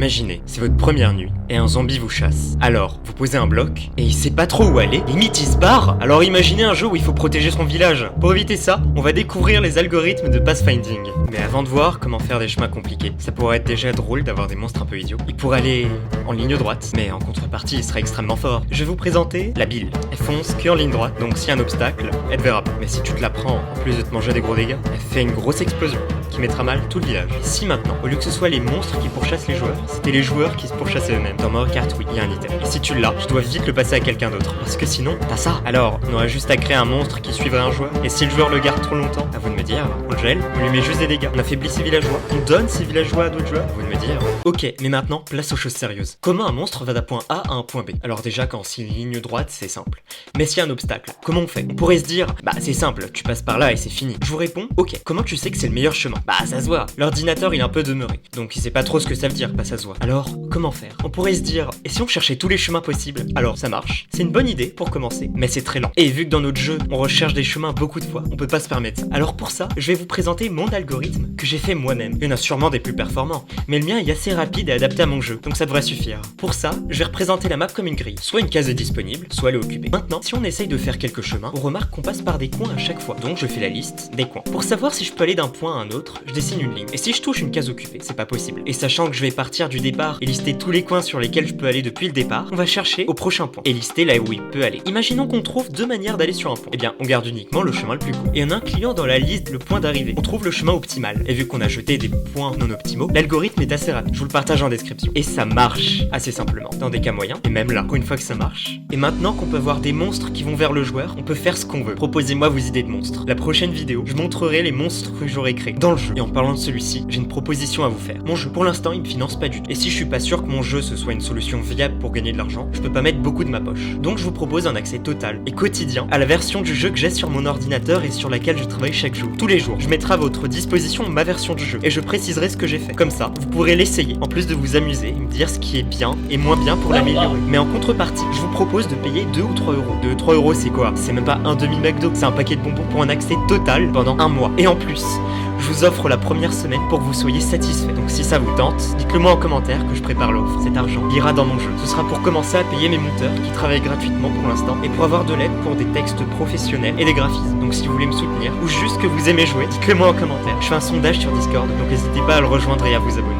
Imaginez, c'est votre première nuit, et un zombie vous chasse. Alors, vous posez un bloc, et il sait pas trop où aller, limite il se barre. Alors imaginez un jeu où il faut protéger son village. Pour éviter ça, on va découvrir les algorithmes de pathfinding. Mais avant de voir comment faire des chemins compliqués, ça pourrait être déjà drôle d'avoir des monstres un peu idiots. Il pourrait aller en ligne droite, mais en contrepartie il serait extrêmement fort. Je vais vous présenter la bile. Elle fonce que en ligne droite, donc s'il y a un obstacle, elle te verra pas. Mais si tu te la prends, en plus de te manger des gros dégâts, elle fait une grosse explosion qui mettra mal tout le village. Si maintenant, au lieu que ce soit les monstres qui pourchassent les joueurs, c'était les joueurs qui se pourchassaient eux-mêmes. Dans Mario Kart, oui, il y a un item. Et si tu l'as, je dois vite le passer à quelqu'un d'autre, parce que sinon, t'as ça. Alors, on aurait juste à créer un monstre qui suivrait un joueur, et si le joueur le garde trop longtemps, à vous de me dire, on le gèle, on lui met juste des dégâts, on affaiblit ses villageois, on donne ses villageois à d'autres joueurs, à vous de me dire. Ok, mais maintenant, place aux choses sérieuses. Comment un monstre va d'un point A à un point B? Alors déjà, quand c'est une ligne droite, c'est simple. Mais s'il y a un obstacle, comment on fait? On pourrait se dire, bah c'est simple, tu passes par là et c'est fini. Je vous réponds, ok, comment tu sais que c'est le meilleur chemin? Bah ça se voit, l'ordinateur il est un peu demeuré, donc il sait pas trop ce que ça veut dire, bah ça se voit. Alors, comment faire? On pourrait se dire, et si on cherchait tous les chemins possibles? Alors ça marche, c'est une bonne idée pour commencer, mais c'est très lent. Et vu que dans notre jeu, on recherche des chemins beaucoup de fois, on peut pas se permettre ça. Alors pour ça, je vais vous présenter mon algorithme que j'ai fait moi-même. Il y en a sûrement des plus performants, mais le mien est assez rapide et adapté à mon jeu, donc ça devrait suffire. Pour ça, je vais représenter la map comme une grille. Soit une case est disponible, soit elle est occupée. Maintenant, si on essaye de faire quelques chemins, on remarque qu'on passe par des coins à chaque fois. Donc je fais la liste des coins. Pour savoir si je peux aller d'un point à un autre, je dessine une ligne. Et si je touche une case occupée, c'est pas possible. Et sachant que je vais partir du départ et lister tous les coins sur lesquels je peux aller depuis le départ, on va chercher au prochain point et lister là où il peut aller. Imaginons qu'on trouve deux manières d'aller sur un point. Eh bien, on garde uniquement le chemin le plus court. Et en incluant dans la liste le point d'arrivée, on trouve le chemin optimal. Et vu qu'on a jeté des points non optimaux, l'algorithme est assez rapide. Je vous le partage en description. Et ça marche assez simplement, dans des cas moyens, et même là, une fois que ça marche. Et maintenant qu'on peut voir des monstres qui vont vers le joueur, on peut faire ce qu'on veut. Proposez-moi vos idées de monstres. La prochaine vidéo, je montrerai les monstres que j'aurai créés dans le jeu. Et en parlant de celui-ci, j'ai une proposition à vous faire. Mon jeu, pour l'instant, il me finance pas du tout. Et si je suis pas sûr que mon jeu ce soit une solution viable pour gagner de l'argent, je peux pas mettre beaucoup de ma poche. Donc je vous propose un accès total et quotidien à la version du jeu que j'ai sur mon ordinateur et sur laquelle je travaille chaque jour. Tous les jours, je mettrai à votre disposition ma version du jeu et je préciserai ce que j'ai fait. Comme ça, vous pourrez l'essayer, en plus de vous amuser et me dire ce qui est bien et moins bien pour l'améliorer. Mais en contrepartie, je vous propose de payer 2 ou 3 euros. 2 ou 3 euros, c'est quoi? C'est même pas un demi-McDo, c'est un paquet de bonbons pour un accès total pendant un mois. Et en plus, je vous offre la première semaine pour que vous soyez satisfait. Donc si ça vous tente, dites-le moi en commentaire que je prépare l'offre. Cet argent ira dans mon jeu. Ce sera pour commencer à payer mes monteurs qui travaillent gratuitement pour l'instant et pour avoir de l'aide pour des textes professionnels et des graphismes. Donc si vous voulez me soutenir ou juste que vous aimez jouer, dites-le moi en commentaire. Je fais un sondage sur Discord, donc n'hésitez pas à le rejoindre et à vous abonner.